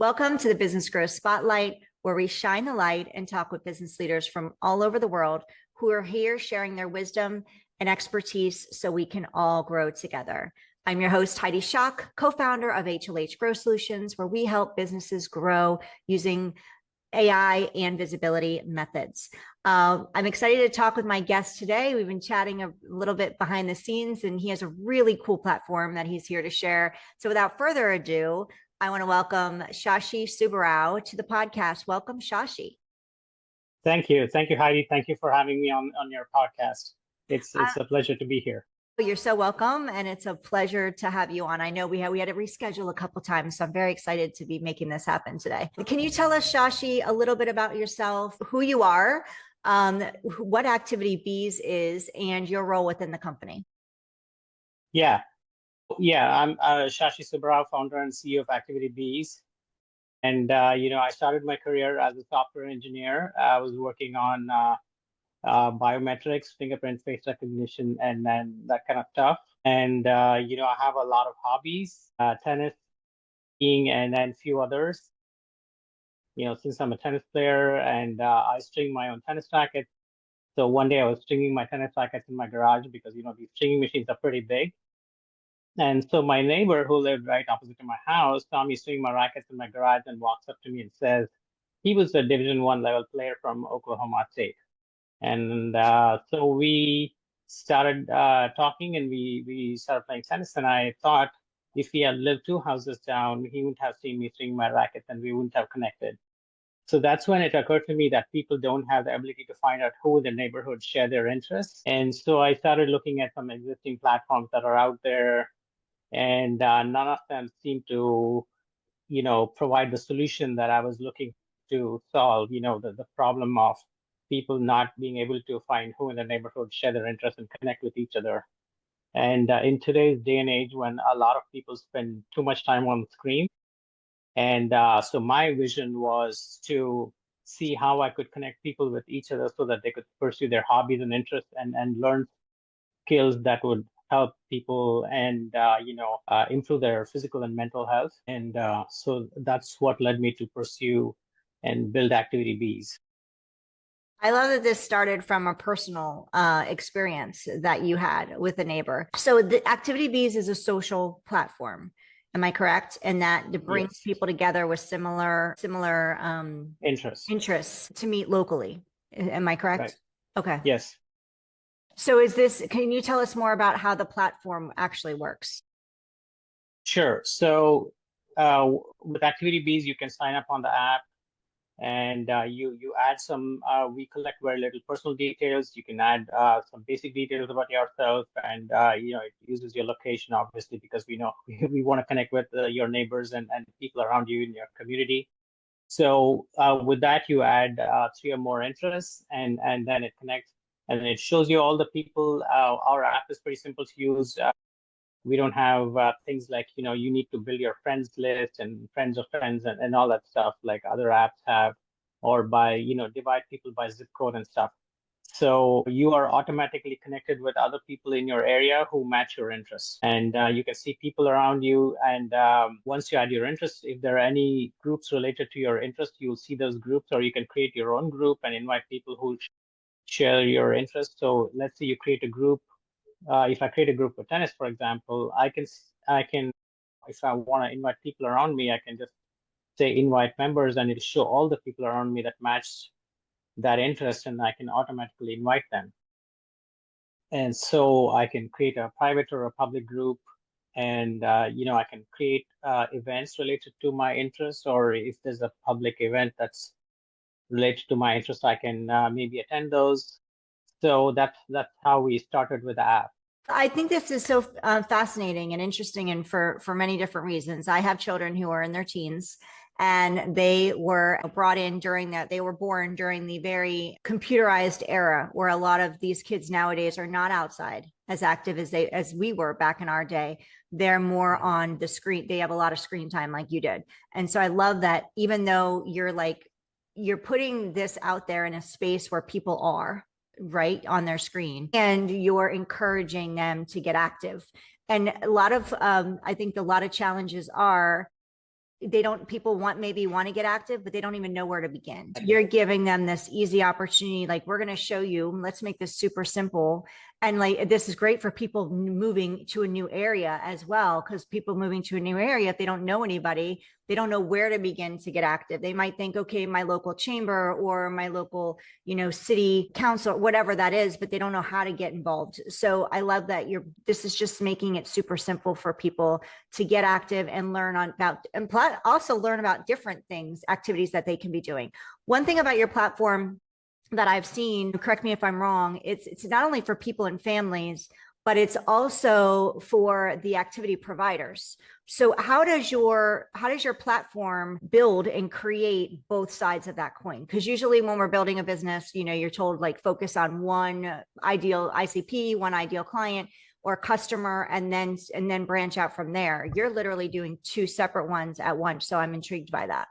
Welcome to the Business Growth Spotlight, where we shine the light and talk with business leaders from all over the world who are here sharing their wisdom and expertise so we can all grow together. I'm your host, Heidi Schalk, co-founder of HLH Growth Solutions, where we help businesses grow using AI and visibility methods. I'm excited to talk with my guest today. We've been chatting a little bit behind the scenes, and he has a really cool platform that he's here to share. So without further ado, I want to welcome Shashi Subbarao to the podcast. Welcome, Shashi. Thank you. Thank you, Heidi. Thank you for having me on your podcast. It's a pleasure to be here. You're so welcome, and it's a pleasure to have you on. I know we had to reschedule a couple times, so I'm very excited to be making this happen today. Can you tell us, Shashi, a little bit about yourself, who you are, what Activity Bees is, and your role within the company? Yeah, I'm Shashi Subbarao, founder and CEO of Activity Bees. And, I started my career as a software engineer. I was working on biometrics, fingerprint, face recognition, and then that kind of stuff. And, I have a lot of hobbies, tennis, skiing, and then a few others. Since I'm a tennis player and I string my own tennis rackets. So one day I was stringing my tennis rackets in my garage because, these stringing machines are pretty big. And so my neighbor who lived right opposite to my house saw me stringing my rackets in my garage and walks up to me and says, he was a Division I level player from Oklahoma State. And so we started talking and we started playing tennis. And I thought if he had lived 2 houses down, he wouldn't have seen me string my rackets and we wouldn't have connected. So that's when it occurred to me that people don't have the ability to find out who in the neighborhood share their interests. And so I started looking at some existing platforms that are out there, and none of them seem to, provide the solution that I was looking to solve, the problem of people not being able to find who in the neighborhood share their interests and connect with each other. And in today's day and age, when a lot of people spend too much time on the screen, and so my vision was to see how I could connect people with each other so that they could pursue their hobbies and interests and learn skills that would help people and, improve their physical and mental health. And so that's what led me to pursue and build Activity Bees. I love that this started from a personal experience that you had with a neighbor. So the Activity Bees is a social platform. Am I correct? And that it brings Yes. people together with similar interests to meet locally. Am I correct? Right. Okay. Yes. So can you tell us more about how the platform actually works? Sure. So with Activity Bees, you can sign up on the app and you add some, we collect very little personal details. You can add some basic details about yourself, and it uses your location, obviously, because we know we want to connect with your neighbors and people around you in your community. So with that, you add 3 or more interests, and then it connects, and it shows you all the people. Our app is pretty simple to use. We don't have things like, you need to build your friends list and friends of friends and all that stuff like other apps have, or by, divide people by zip code and stuff. So you are automatically connected with other people in your area who match your interests. And you can see people around you. And once you add your interests, if there are any groups related to your interest, you'll see those groups, or you can create your own group and invite people who share your interests. So let's say you create a group. If I create a group for tennis, for example, I can, if I want to invite people around me, I can just say invite members, and it'll show all the people around me that match that interest, and I can automatically invite them. And so I can create a private or a public group, and I can create events related to my interests, or if there's a public event that's related to my interest, I can maybe attend those. So that's how we started with the app. I think this is so fascinating and interesting, and for many different reasons. I have children who are in their teens, and they were born during the very computerized era where a lot of these kids nowadays are not outside as active as we were back in our day. They're more on the screen. They have a lot of screen time like you did. And so I love that, even though you're putting this out there in a space where people are right on their screen, and you're encouraging them to get active. And a lot of I think a lot of challenges are people maybe want to get active, but they don't even know where to begin. You're giving them this easy opportunity. Like, we're going to show you, let's make this super simple. And like, this is great for people moving to a new area as well. Cause people moving to a new area, if they don't know anybody, they don't know where to begin to get active. They might think, okay, my local chamber or my local, city council, whatever that is, but they don't know how to get involved. So I love that this is just making it super simple for people to get active and learn and also learn about different things, activities that they can be doing. One thing about your platform that I've seen, correct me if I'm wrong, it's not only for people and families, but it's also for the activity providers. So how does your platform build and create both sides of that coin? Because usually when we're building a business, you're told like focus on one ideal ICP, one ideal client or customer, and then branch out from there. You're literally doing two separate ones at once. So I'm intrigued by that.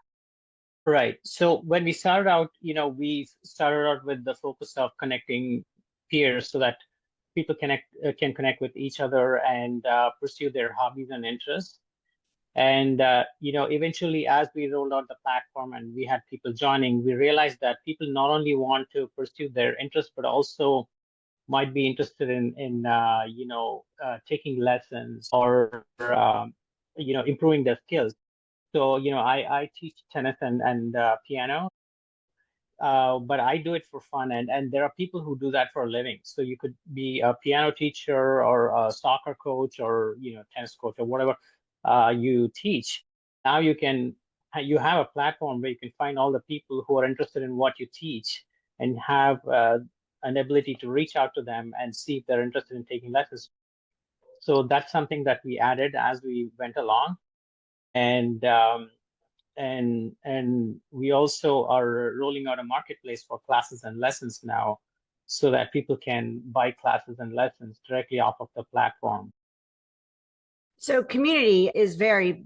Right. So when we started out, we started out with the focus of connecting peers so that people can connect with each other and pursue their hobbies and interests. And eventually, as we rolled out the platform and we had people joining, we realized that people not only want to pursue their interests, but also might be interested in taking lessons or improving their skills. So I teach tennis and piano, but I do it for fun, and there are people who do that for a living. So you could be a piano teacher or a soccer coach or tennis coach or whatever you teach. Now you have a platform where you can find all the people who are interested in what you teach and have an ability to reach out to them and see if they're interested in taking lessons. So that's something that we added as we went along, and we also are rolling out a marketplace for classes and lessons now, so that people can buy classes and lessons directly off of the platform. So community is very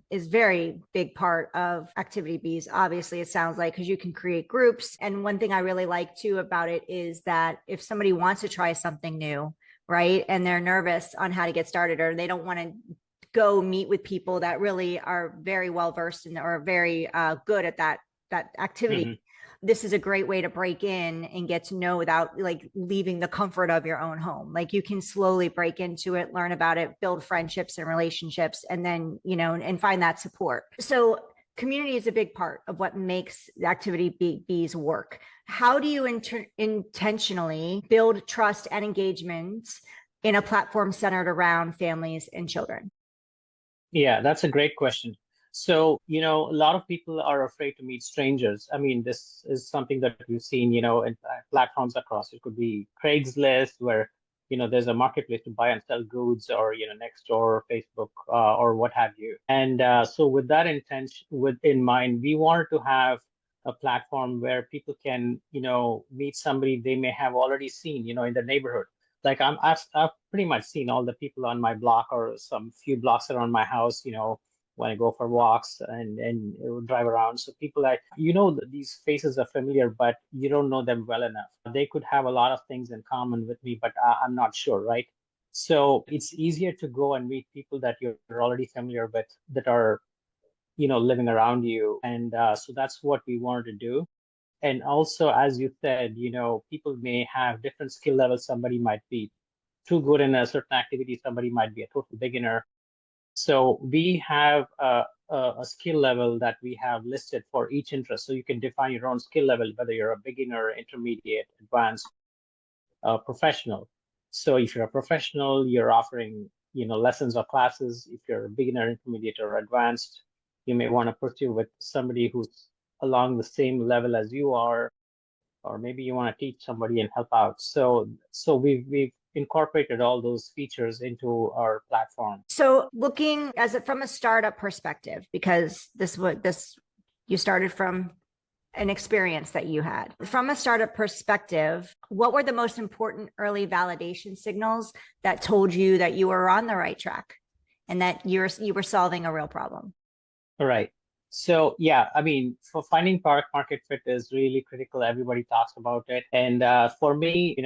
big part of Activity Bees. Obviously, it sounds like, because you can create groups. And one thing I really like too about it is that if somebody wants to try something new, right, and they're nervous on how to get started, or they don't want to go meet with people that really are very well versed and are very good at that activity. Mm-hmm. This is a great way to break in and get to know without like leaving the comfort of your own home. Like, you can slowly break into it, learn about it, build friendships and relationships, and then, and find that support. So community is a big part of what makes the Activity Bees work. How do you intentionally build trust and engagement in a platform centered around families and children? Yeah, that's a great question. So, a lot of people are afraid to meet strangers. I mean, this is something that we've seen, in platforms across. It could be Craigslist, where, there's a marketplace to buy and sell goods, or, Nextdoor, Facebook, or what have you. And so with that intention in mind, we wanted to have a platform where people can, meet somebody they may have already seen, in the neighborhood. Like I've pretty much seen all the people on my block or some few blocks around my house, when I go for walks and drive around. So people these faces are familiar, but you don't know them well enough. They could have a lot of things in common with me, but I'm not sure, right? So it's easier to go and meet people that you're already familiar with, that are, living around you. And so that's what we wanted to do. And also, as you said, people may have different skill levels. Somebody might be too good in a certain activity. Somebody might be a total beginner. So we have a skill level that we have listed for each interest. So you can define your own skill level, whether you're a beginner, intermediate, advanced, professional. So if you're a professional, you're offering, lessons or classes. If you're a beginner, intermediate, or advanced, you may want to pursue with somebody who's along the same level as you are, or maybe you want to teach somebody and help out. So we've incorporated all those features into our platform. So looking from a startup perspective, because you started from an experience that you had. From a startup perspective, what were the most important early validation signals that told you that you were on the right track and that you were solving a real problem? All right. So yeah, I mean, for finding product market fit is really critical. Everybody talks about it. And for me,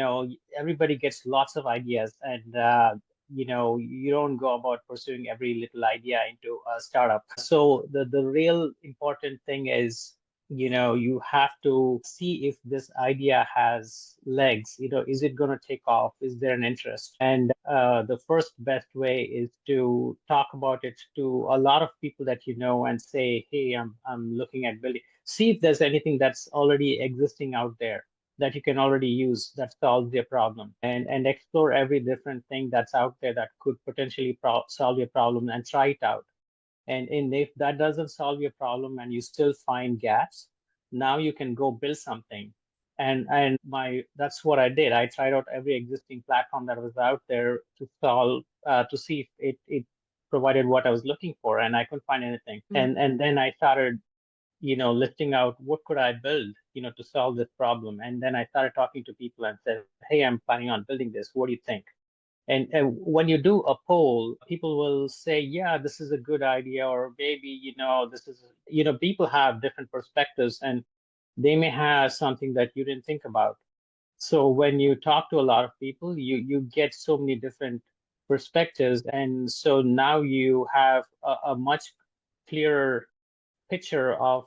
everybody gets lots of ideas. And you don't go about pursuing every little idea into a startup. So the real important thing is, you have to see if this idea has legs. Is it going to take off? Is there an interest? And the first best way is to talk about it to a lot of people that you know and say, hey, I'm looking at building. See if there's anything that's already existing out there that you can already use that solves your problem, and explore every different thing that's out there that could potentially solve your problem, and try it out. And if that doesn't solve your problem and you still find gaps, now you can go build something. And that's what I did. I tried out every existing platform that was out there to see if it provided what I was looking for, and I couldn't find anything. And then I started listing out what could I build, to solve this problem. And then I started talking to people and said, hey, I'm planning on building this. What do you think? And when you do a poll, people will say, yeah, this is a good idea, or maybe, this is, people have different perspectives, and they may have something that you didn't think about. So when you talk to a lot of people, you get so many different perspectives. And so now you have a much clearer picture of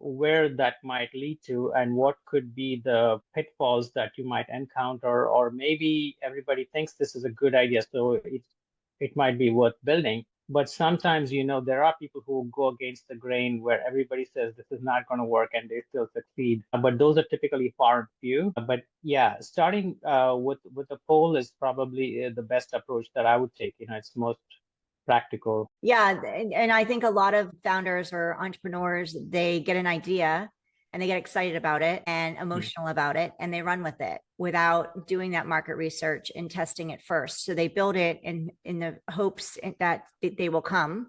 where that might lead to and what could be the pitfalls that you might encounter, or maybe everybody thinks this is a good idea, so it might be worth building. But sometimes, there are people who go against the grain where everybody says this is not going to work and they still succeed. But those are typically far and few. But yeah, starting with a poll is probably the best approach that I would take. It's most practical. Yeah. And I think a lot of founders or entrepreneurs, they get an idea and they get excited about it and emotional about it, and they run with it without doing that market research and testing it first. So they build it in the hopes that they will come.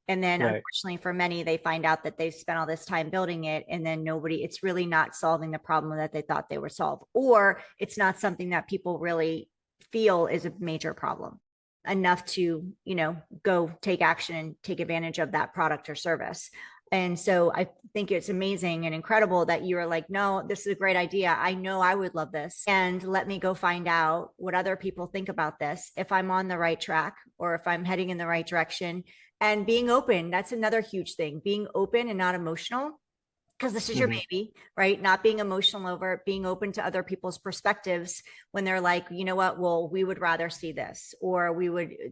And then unfortunately for many, they find out that they've spent all this time building it, and then it's really not solving the problem that they thought they were solved, or it's not something that people really feel is a major problem enough to, go take action and take advantage of that product or service. And so I think it's amazing and incredible that you were like, no, this is a great idea. I know I would love this. And let me go find out what other people think about this, if I'm on the right track or if I'm heading in the right direction. And being open, that's another huge thing, being open and not emotional, because this is your baby, right? Not being emotional over it, being open to other people's perspectives when they're like, you know what, well, we would rather see this, or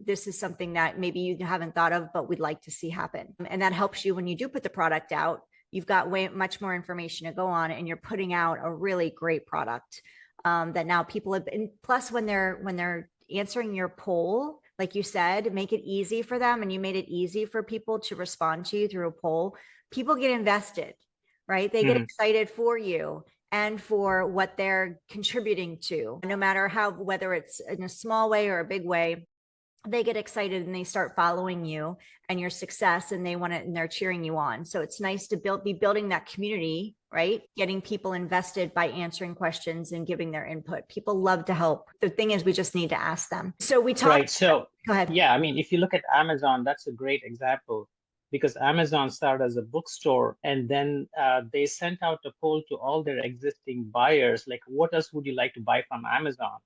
this is something that maybe you haven't thought of, but we'd like to see happen. And that helps you when you do put the product out. You've got way much more information to go on, and you're putting out a really great product that now people have been, plus when they're answering your poll, like you said, make it easy for them. And you made it easy for people to respond to you through a poll. People get invested, right? They get excited for you and for what they're contributing to, no matter whether it's in a small way or a big way. They get excited and they start following you and your success, and they want it, and they're cheering you on. So it's nice to be building that community, right? Getting people invested by answering questions and giving their input. People love to help. The thing is, we just need to ask them. So we talked. Right. So go ahead. Yeah, I mean, if you look at Amazon, that's a great example, because Amazon started as a bookstore, and then they sent out a poll to all their existing buyers, like, what else would you like to buy from Amazon?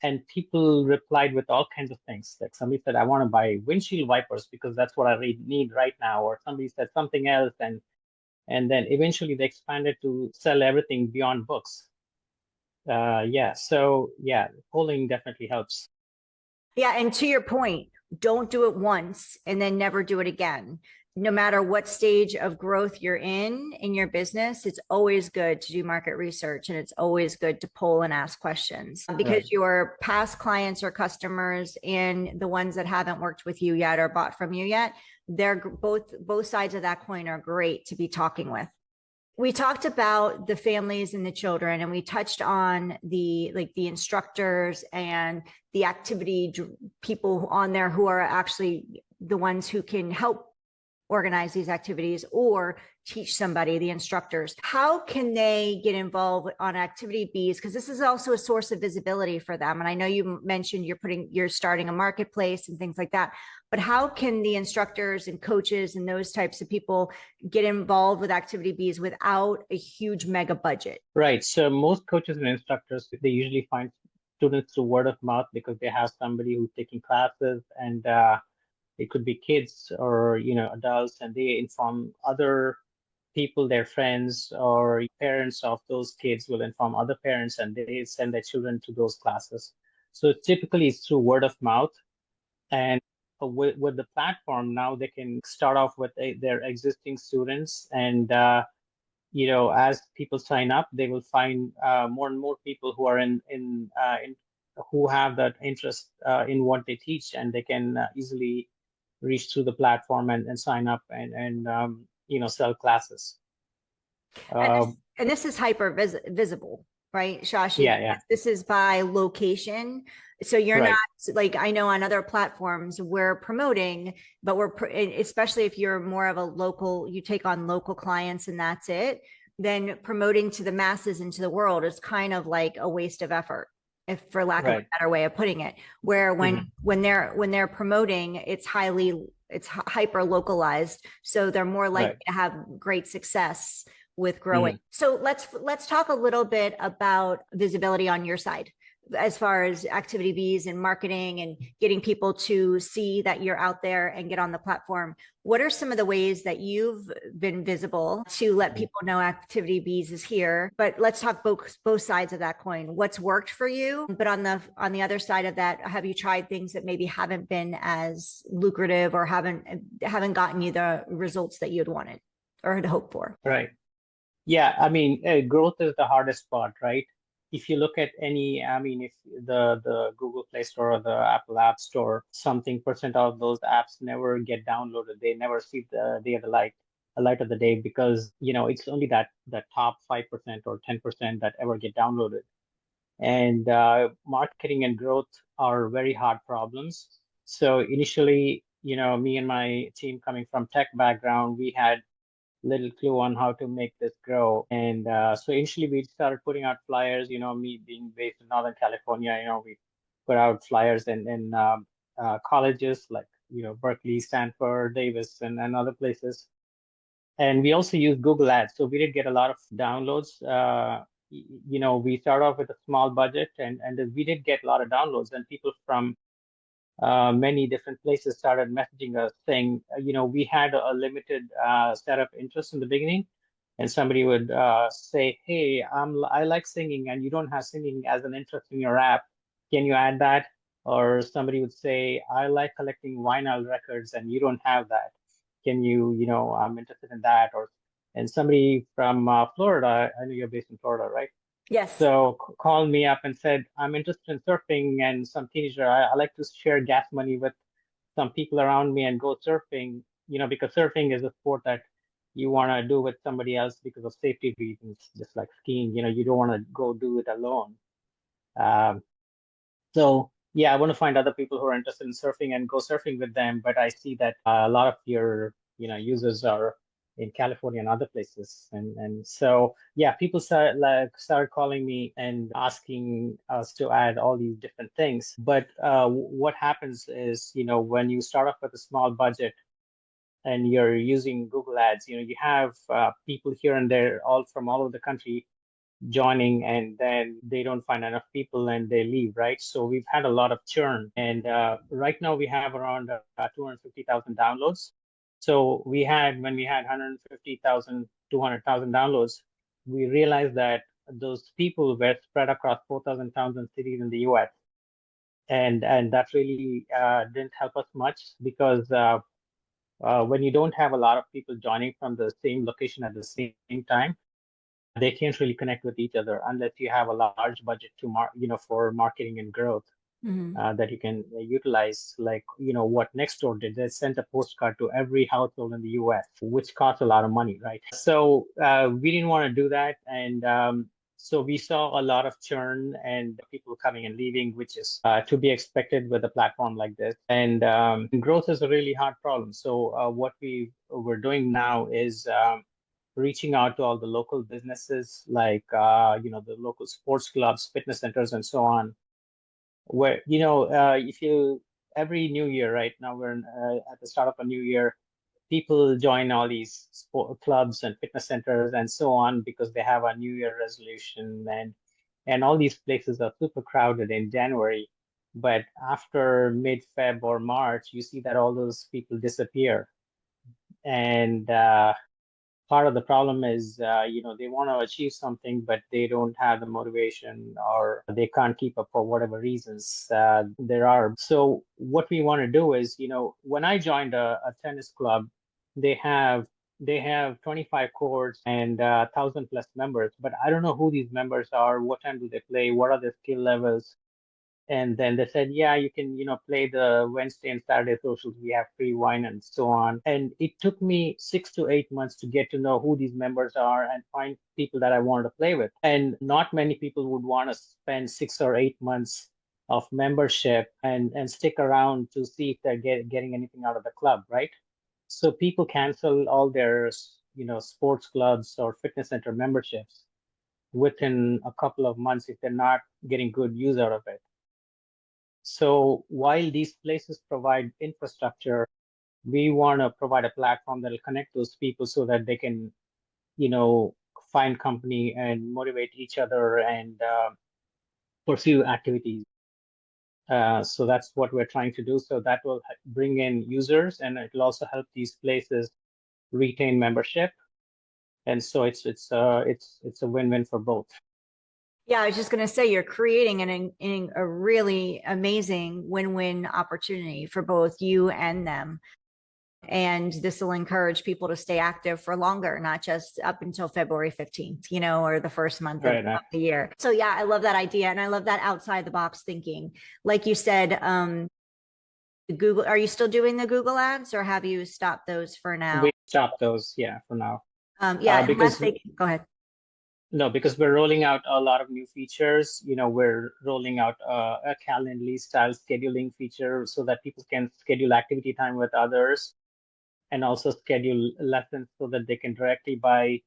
And people replied with all kinds of things. Like somebody said, I want to buy windshield wipers because that's what I need right now. Or somebody said something else. And then eventually they expanded to sell everything beyond books. So polling definitely helps. Yeah. And to your point, don't do it once and then never do it again. No matter what stage of growth you're in your business, it's always good to do market research, and it's always good to poll and ask questions, because your past clients or customers and the ones that haven't worked with you yet or bought from you yet, they're both sides of that coin are great to be talking with. We talked about the families and the children, and we touched on the instructors and the activity people on there who are actually the ones who can help organize these activities or teach somebody, the instructors. How can they get involved on activity Bs? Because this is also a source of visibility for them. And I know you mentioned you're starting a marketplace and things like that, but how can the instructors and coaches and those types of people get involved with activity Bs without a huge mega budget? Right. So most coaches and instructors, they usually find students through word of mouth because they have somebody who's taking classes, and it could be kids or adults, and they inform other people, their friends or parents of those kids will inform other parents, and they send their children to those classes. So typically it's through word of mouth. And with the platform now, they can start off with their existing students, and as people sign up, they will find more and more people who are in who have that interest in what they teach, and they can easily reach through the platform and sign up and sell classes. And Uh, this is hyper visible, right, Shashi? yeah, Because this is by location. So you're not right, like, I know on other platforms we're promoting, but especially if you're more of a local, you take on local clients and that's it, then promoting to the masses into the world is kind of like a waste of effort, if for lack of a right. better way of putting it. Where Mhm. when they're promoting, it's hyper localized, so they're more likely Right. to have great success with growing. Mhm. So let's talk a little bit about visibility on your side as far as activity bees and marketing and getting people to see that you're out there and get on the platform. What are some of the ways that you've been visible to let Mhm. people know activity bees is here? But let's talk both sides of that coin. What's worked for you, but on the other side of that, have you tried things that maybe haven't been as lucrative or haven't gotten you the results that you'd wanted or had hoped for? Right. Yeah, I mean, growth is the hardest part, right? If you look at any, I mean, if the Google Play Store or the Apple App Store, something percent of those apps never get downloaded. They never see the day of the light, a light of the day, because it's only that top 5% or 10% that ever get downloaded. And marketing and growth are very hard problems. So initially, me and my team coming from tech background, we had little clue on how to make this grow. And so initially we started putting out flyers, me being based in Northern California, we put out flyers in colleges like, Berkeley, Stanford, Davis, and other places. And we also use Google Ads. So we did get a lot of downloads. We started off with a small budget, and we did get a lot of downloads, and people from many different places started messaging us saying, we had a limited set of interest in the beginning, and somebody would say, "Hey, I like singing, and you don't have singing as an interest in your app. Can you add that?" Or somebody would say, "I like collecting vinyl records, and you don't have that. Can you, I'm interested in that." And somebody from Florida, I know you're based in Florida, right? Yes. So called me up and said, "I'm interested in surfing, and some teenager, I like to share gas money with some people around me and go surfing, because surfing is a sport that you want to do with somebody else because of safety reasons, just like skiing, you don't want to go do it alone." Um, so yeah, I want to find other people who are interested in surfing and go surfing with them. But I see that a lot of your, users are in California and other places. And so yeah, people started calling me and asking us to add all these different things. But what happens is, when you start off with a small budget and you're using Google Ads, you have people here and there, all from all over the country joining, and then they don't find enough people and they leave, right? So we've had a lot of churn, and right now we have around 250,000 downloads. So when we had 150,000, 200,000 downloads, we realized that those people were spread across 4,000 towns and cities in the US. And that really didn't help us much, because when you don't have a lot of people joining from the same location at the same time, they can't really connect with each other unless you have a large budget for marketing and growth Mhm. that you can utilize. Like, what Nextdoor did, they sent a postcard to every household in the US, which costs a lot of money, right? So we didn't want to do that. And so we saw a lot of churn and people coming and leaving, which is to be expected with a platform like this. And growth is a really hard problem. So what we're doing now is reaching out to all the local businesses, like the local sports clubs, fitness centers, and so on. Where if you every new year, right now we're at the start of a new year, people join all these sport clubs and fitness centers and so on because they have a new year resolution, And all these places are super crowded in January. But after mid-Feb or March, you see that all those people disappear. And part of the problem is, they want to achieve something, but they don't have the motivation or they can't keep up for whatever reasons there are. So what we want to do is, when I joined a tennis club, they have 25 courts and 1,000 plus members, but I don't know who these members are, what time do they play, what are their skill levels. And then they said, yeah, you can, play the Wednesday and Saturday socials. We have free wine and so on. And it took me 6 to 8 months to get to know who these members are and find people that I wanted to play with. And not many people would want to spend 6 or 8 months of membership and stick around to see if they're getting anything out of the club, right? So people cancel all their, sports clubs or fitness center memberships within a couple of months if they're not getting good use out of it. So while these places provide infrastructure, we want to provide a platform that will connect those people so that they can, find company and motivate each other and pursue activities. So that's what we're trying to do. So that will bring in users, and it will also help these places retain membership. And so it's a win-win for both. Yeah, I was just going to say you're creating a really amazing win-win opportunity for both you and them. And this will encourage people to stay active for longer, not just up until February 15th, or the first month of the year. So yeah, I love that idea. And I love that outside the box thinking. Like you said, Google, are you still doing the Google ads or have you stopped those for now? We stopped those, yeah, for now. Because go ahead. No, because we're rolling out a lot of new features. We're rolling out a Calendly style scheduling feature so that people can schedule activity time with others and also schedule lessons so that they can directly buy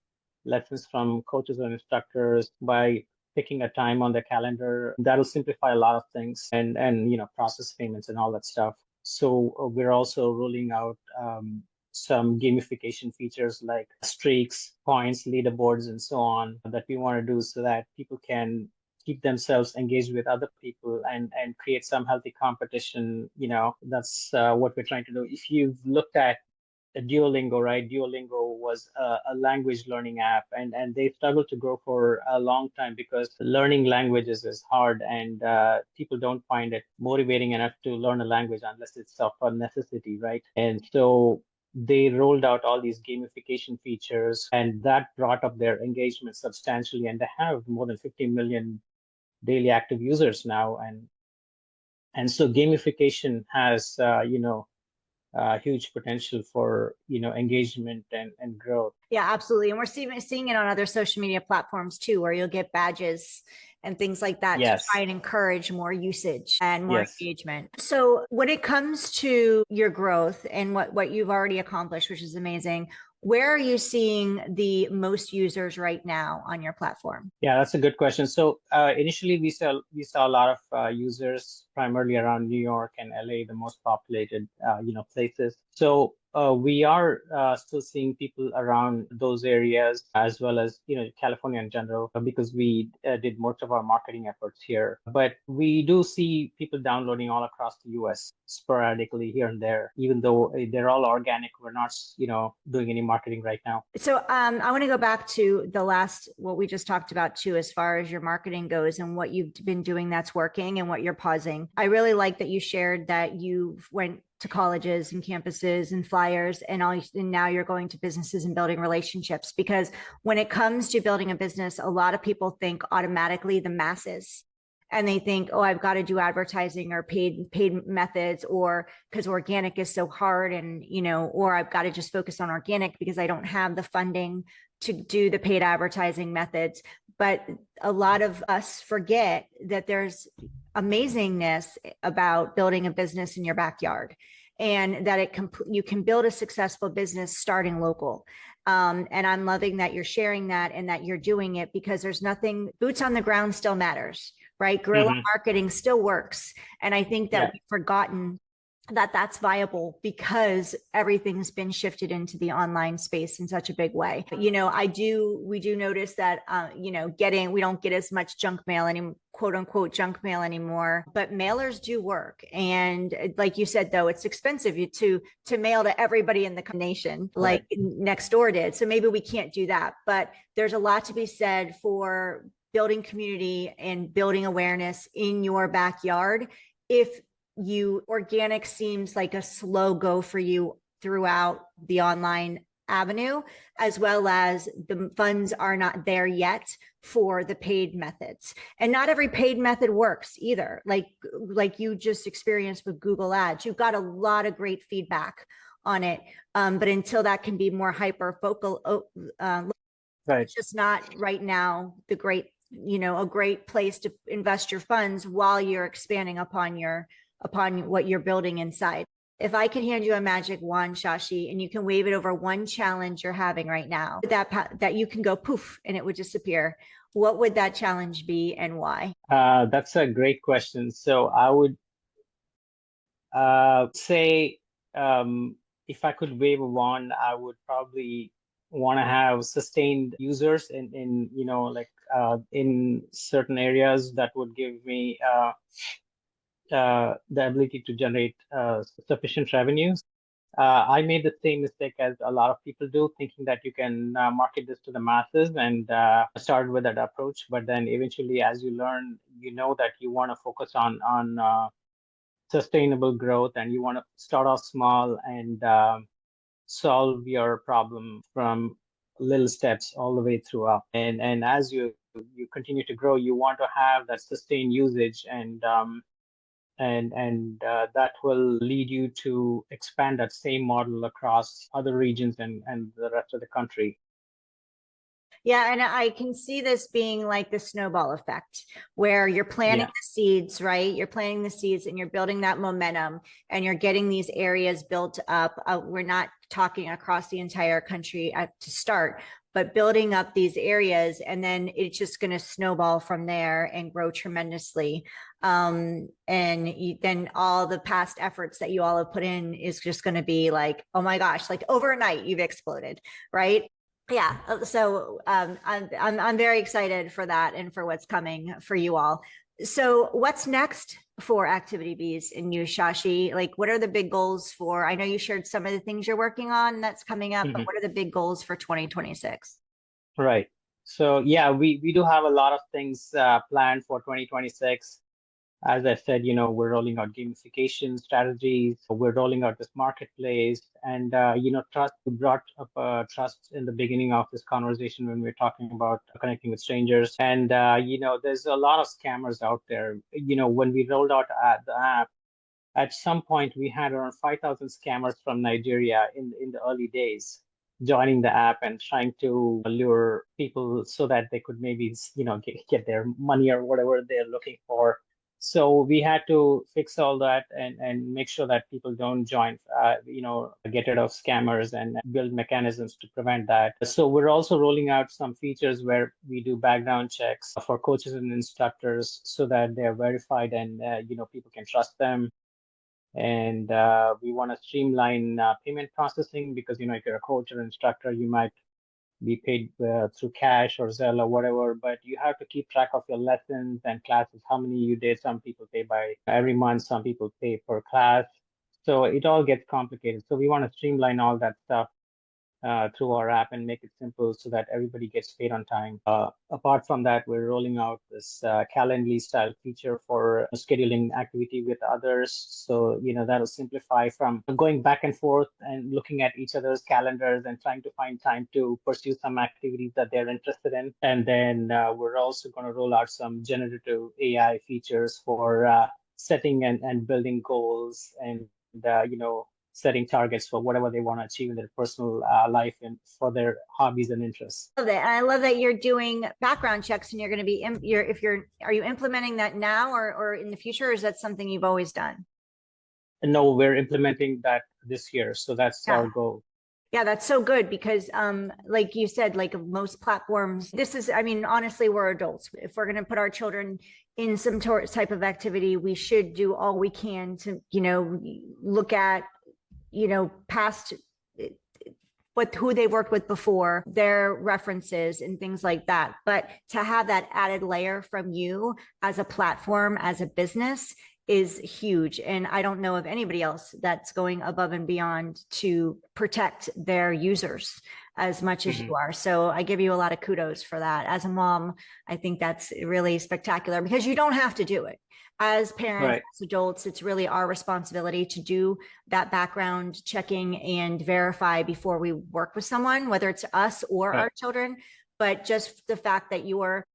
lessons from coaches or instructors by picking a time on the calendar. That'll simplify a lot of things and process payments and all that stuff. So we're also rolling out some gamification features like streaks, points, leaderboards, and so on that we want to do so that people can keep themselves engaged with other people and create some healthy competition. That's what we're trying to do. If you've looked at Duolingo, right? Duolingo was a language learning app, and they struggled to grow for a long time because learning languages is hard, and people don't find it motivating enough to learn a language unless it's of a necessity, right? And so they rolled out all these gamification features, and that brought up their engagement substantially, and they have more than 50 million daily active users now, and so gamification has huge potential for engagement and growth. Yeah, absolutely. And we're seeing it on other social media platforms too, where you'll get badges and things like that to try and encourage more usage and more engagement. So when it comes to your growth and what you've already accomplished, which is amazing, where are you seeing the most users right now on your platform? Yeah, that's a good question. So initially we saw a lot of users primarily around New York and LA, the most populated places. So we are still seeing people around those areas as well as California in general because we did most of our marketing efforts here. But we do see people downloading all across the US sporadically here and there, even though they're all organic. We're not doing any marketing right now. So I want to go back to what we just talked about too, as far as your marketing goes and what you've been doing that's working and what you're pausing. I really like that you shared that you went to colleges and campuses and flyers and now you're going to businesses and building relationships, because when it comes to building a business, a lot of people think automatically the masses. And they think, oh, I've got to do advertising or paid methods, or because organic is so hard, and or I've got to just focus on organic because I don't have the funding to do the paid advertising methods. But a lot of us forget that there's amazingness about building a business in your backyard, and that you can build a successful business starting local. And I'm loving that you're sharing that and that you're doing it, because there's nothing, boots on the ground still matters, right? Guerrilla marketing still works. And I think that we've forgotten that's viable because everything's been shifted into the online space in such a big way. You know, we do notice that, you know, we don't get as much junk mail anymore, quote unquote junk mail anymore, but mailers do work. And like you said, though, it's expensive to mail to everybody in the nation, like Nextdoor did. So maybe we can't do that, but there's a lot to be said for building community and building awareness in your backyard. If organic seems like a slow go for you throughout the online avenue, as well as the funds are not there yet for the paid methods. And not every paid method works either. Like you just experienced with Google Ads, you've got a lot of great feedback on it. But until that can be more hyper focal, it's just not right now a great place to invest your funds while you're expanding upon what you're building inside. If I could hand you a magic wand, Shashi, and you can wave it over one challenge you're having right now, that you can go poof and it would disappear, what would that challenge be and why? That's a great question. So I would say, if I could wave a wand, I would probably want to have sustained users in in certain areas that would give me the ability to generate sufficient revenues. I made the same mistake as a lot of people do, thinking that you can market this to the masses, and started with that approach. But then eventually, as you learn, you know that you want to focus on sustainable growth, and you want to start off small and solve your problem from little steps all the way through up. And as you continue to grow, you want to have that sustained usage, and that will lead you to expand that same model across other regions and the rest of the country. Yeah, and I can see this being like the snowball effect, where you're planting the seeds, right? You're planting the seeds and you're building that momentum and you're getting these areas built up. We're not talking across the entire country to start, but building up these areas, and then it's just going to snowball from there and grow tremendously. Then all the past efforts that you all have put in is just going to be like, oh my gosh, like overnight you've exploded, right? Yeah, so I'm very excited for that and for what's coming for you all. So what's next for Activity Bees in you, Shashi? Like, what are the big goals for? I know you shared some of the things you're working on that's coming up, but what are the big goals for 2026? Right. So yeah, we do have a lot of things planned for 2026. As I said, we're rolling out gamification strategies. We're rolling out this marketplace, and trust. We brought up trust in the beginning of this conversation when we were talking about connecting with strangers. And there's a lot of scammers out there. When we rolled out the app, at some point we had around 5,000 scammers from Nigeria in the early days joining the app and trying to lure people so that they could maybe get their money or whatever they're looking for. So we had to fix all that and make sure that people don't join, get rid of scammers and build mechanisms to prevent that. So we're also rolling out some features where we do background checks for coaches and instructors so that they're verified and, people can trust them. And we want to streamline payment processing because, if you're a coach or instructor, you might be paid through cash or Zelle or whatever, but you have to keep track of your lessons and classes, how many you did. Some people pay by every month, some people pay per class. So it all gets complicated. So we want to streamline all that stuff through our app and make it simple so that everybody gets paid on time. Apart from that, we're rolling out this Calendly style feature for scheduling activity with others. So, that'll simplify from going back and forth and looking at each other's calendars and trying to find time to pursue some activities that they're interested in. And then we're also going to roll out some generative AI features for setting and building goals and, setting targets for whatever they want to achieve in their personal life and for their hobbies and interests. Love it. And I love that you're doing background checks and you're going to be, are you implementing that now or in the future? Or is that something you've always done? No, we're implementing that this year. So that's our goal. Yeah, that's so good because like you said, like most platforms, this is, I mean, honestly, we're adults. If we're going to put our children in some type of activity, we should do all we can to, look at, past what who they worked with before, their references and things like that. But to have that added layer from you as a platform, as a business, is huge. And I don't know of anybody else that's going above and beyond to protect their users as much as Mhm. you are. So I give you a lot of kudos for that. As a mom, I think that's really spectacular because you don't have to do it. As parents, Right, as adults, it's really our responsibility to do that background checking and verify before we work with someone, whether it's us or right. our children. But just the fact that you're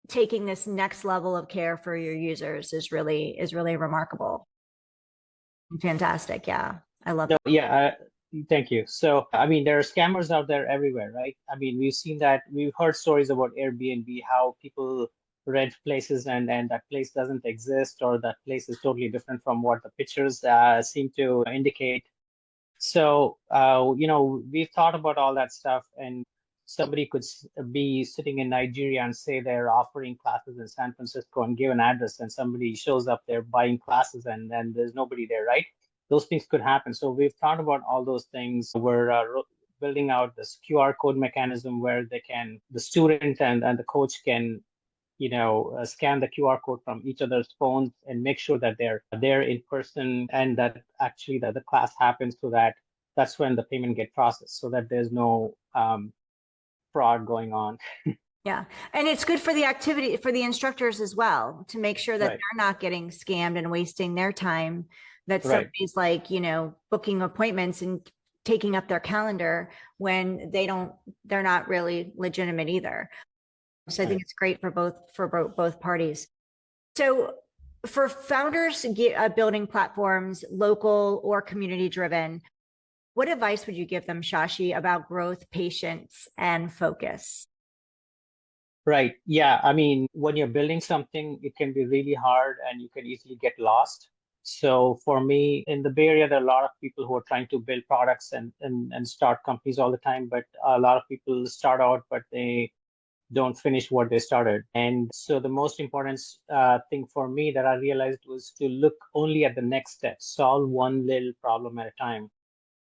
taking this next level of care for your users is really remarkable. Fantastic. Yeah. I love No, that. yeah, thank you. So, I mean, there are scammers out there everywhere, right? I mean, we've seen that, we've heard stories about Airbnb, how people rent places and that place doesn't exist, or that place is totally different from what the pictures seem to indicate. So, we've thought about all that stuff, and somebody could be sitting in Nigeria and say they're offering classes in San Francisco and give an address, and somebody shows up there buying classes, and then there's nobody there, right? Those things could happen. So we've thought about all those things. We're building out this QR code mechanism where the student and the coach can scan the QR code from each other's phones and make sure that they're there in person, and that actually that the class happens, so that that's when the payment get processed, so that there's no fraud going on. Yeah. And it's good for the activity for the instructors as well to make sure that Right, they're not getting scammed and wasting their time, that right, somebody's like, booking appointments and taking up their calendar when they're not really legitimate either. So I think right. it's great for both parties. So for founders building platforms, local or community driven, what advice would you give them, Shashi, about growth, patience, and focus? Right. Yeah. I mean, when you're building something, it can be really hard and you can easily get lost. So for me, in the Bay Area, there are a lot of people who are trying to build products and start companies all the time, but a lot of people start out, but they don't finish what they started. And so the most important thing for me that I realized was to look only at the next step, solve one little problem at a time.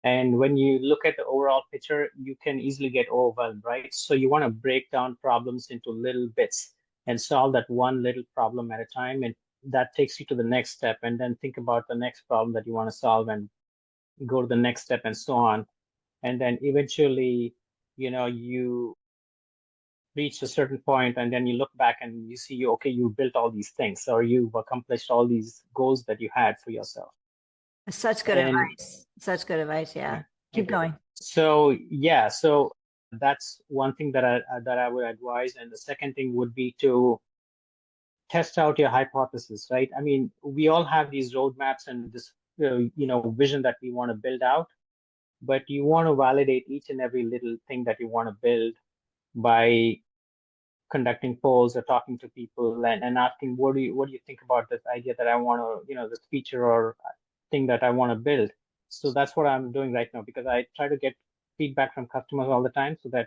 And when you look at the overall picture, you can easily get overwhelmed, right? So you want to break down problems into little bits and solve that one little problem at a time. And that takes you to the next step. And then think about the next problem that you want to solve and go to the next step and so on. And then eventually, you reach a certain point and then you look back and you see, okay, you built all these things, or you've accomplished all these goals that you had for yourself. Such good And advice. Such good advice. Yeah. Keep thank you. going. So yeah, so that's one thing that I would advise. And the second thing would be to test out your hypothesis, right? I mean, we all have these roadmaps and this vision that we want to build out, but you want to validate each and every little thing that you want to build by conducting polls or talking to people and asking, what do you think about this idea that I want to, this feature or thing that I want to build. So that's what I'm doing right now, because I try to get feedback from customers all the time, so that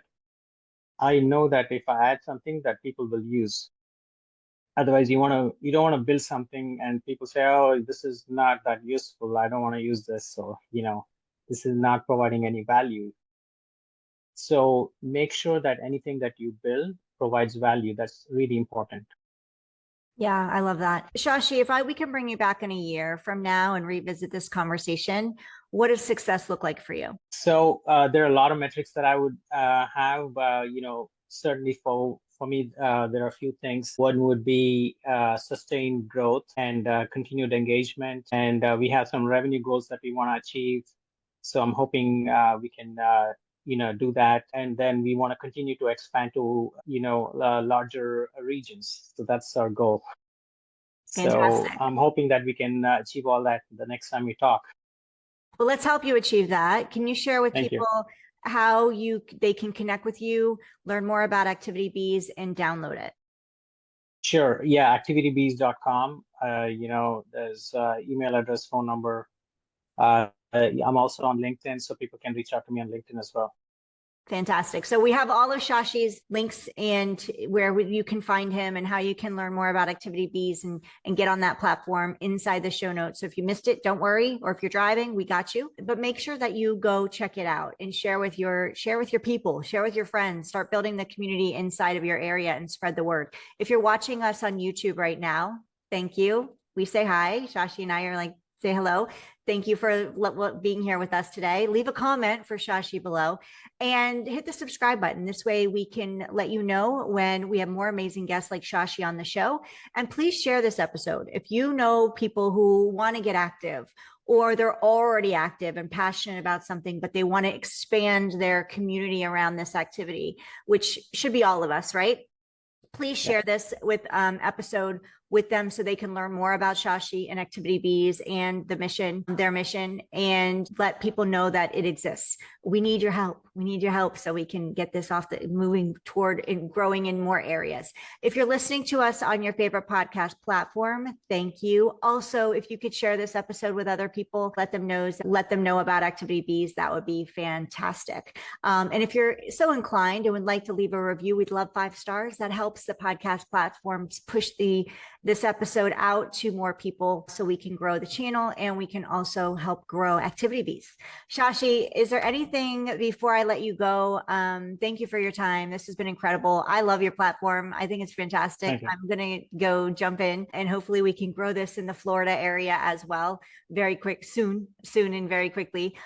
I know that if I add something that people will use. Otherwise, you don't want to build something and people say, oh, this is not that useful, I don't want to use this, or this is not providing any value. So make sure that anything that you build provides value. That's really important. Yeah, I love that. Shashi, if we can bring you back in a year from now and revisit this conversation, what does success look like for you? So there are a lot of metrics that I would have. Certainly for me, there are a few things. One would be sustained growth and continued engagement, and we have some revenue goals that we want to achieve. So I'm hoping we can do that, and then we want to continue to expand to larger regions. So that's our goal. So Fantastic. I'm hoping that we can achieve all that the next time we talk. Well, let's help you achieve that. Can you share with Thank you. people how they can connect with you, learn more about Activity Bees, and download it? Sure. Yeah, activitybees.com. There's email address, phone number. I'm also on LinkedIn, so people can reach out to me on LinkedIn as well. Fantastic. So we have all of Shashi's links and where you can find him and how you can learn more about Activity Bees and get on that platform inside the show notes. So if you missed it, don't worry. Or if you're driving, we got you. But make sure that you go check it out and share with your people, share with your friends, start building the community inside of your area and spread the word. If you're watching us on YouTube right now, thank you. We say hi. Shashi and I are like, say hello. Thank you for being here with us today. Leave a comment for Shashi below and hit the subscribe button. This way we can let you know when we have more amazing guests like Shashi on the show. And please share this episode. If you know people who want to get active or they're already active and passionate about something, but they want to expand their community around this activity, which should be all of us, right? Please share this with episode with them so they can learn more about Shashi and Activity Bees and their mission, and let people know that it exists. We need your help. We need your help so we can get this moving toward and growing in more areas. If you're listening to us on your favorite podcast platform, thank you. Also, if you could share this episode with other people, let them know about Activity Bees. That would be fantastic. And if you're so inclined and would like to leave a review, we'd love 5 stars. That helps the podcast platforms push this episode out to more people so we can grow the channel and we can also help grow Activity Bees. Shashi, is there anything before I let you go? Thank you for your time. This has been incredible. I love your platform. I think it's fantastic. I'm going to go jump in and hopefully we can grow this in the Florida area as well. Soon and very quickly.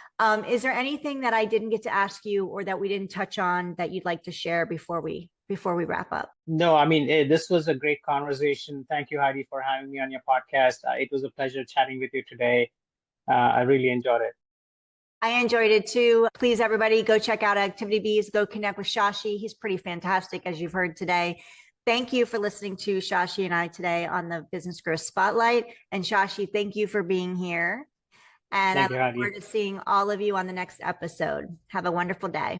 Is there anything that I didn't get to ask you or that we didn't touch on that you'd like to share before we wrap up? No, I mean, this was a great conversation. Thank you, Heidi, for having me on your podcast. It was a pleasure chatting with you today. I really enjoyed it. I enjoyed it too. Please, everybody, go check out Activity Bees. Go connect with Shashi. He's pretty fantastic, as you've heard today. Thank you for listening to Shashi and I today on the Business Growth Spotlight. And Shashi, thank you for being here. And I look forward to seeing all of you on the next episode. Have a wonderful day.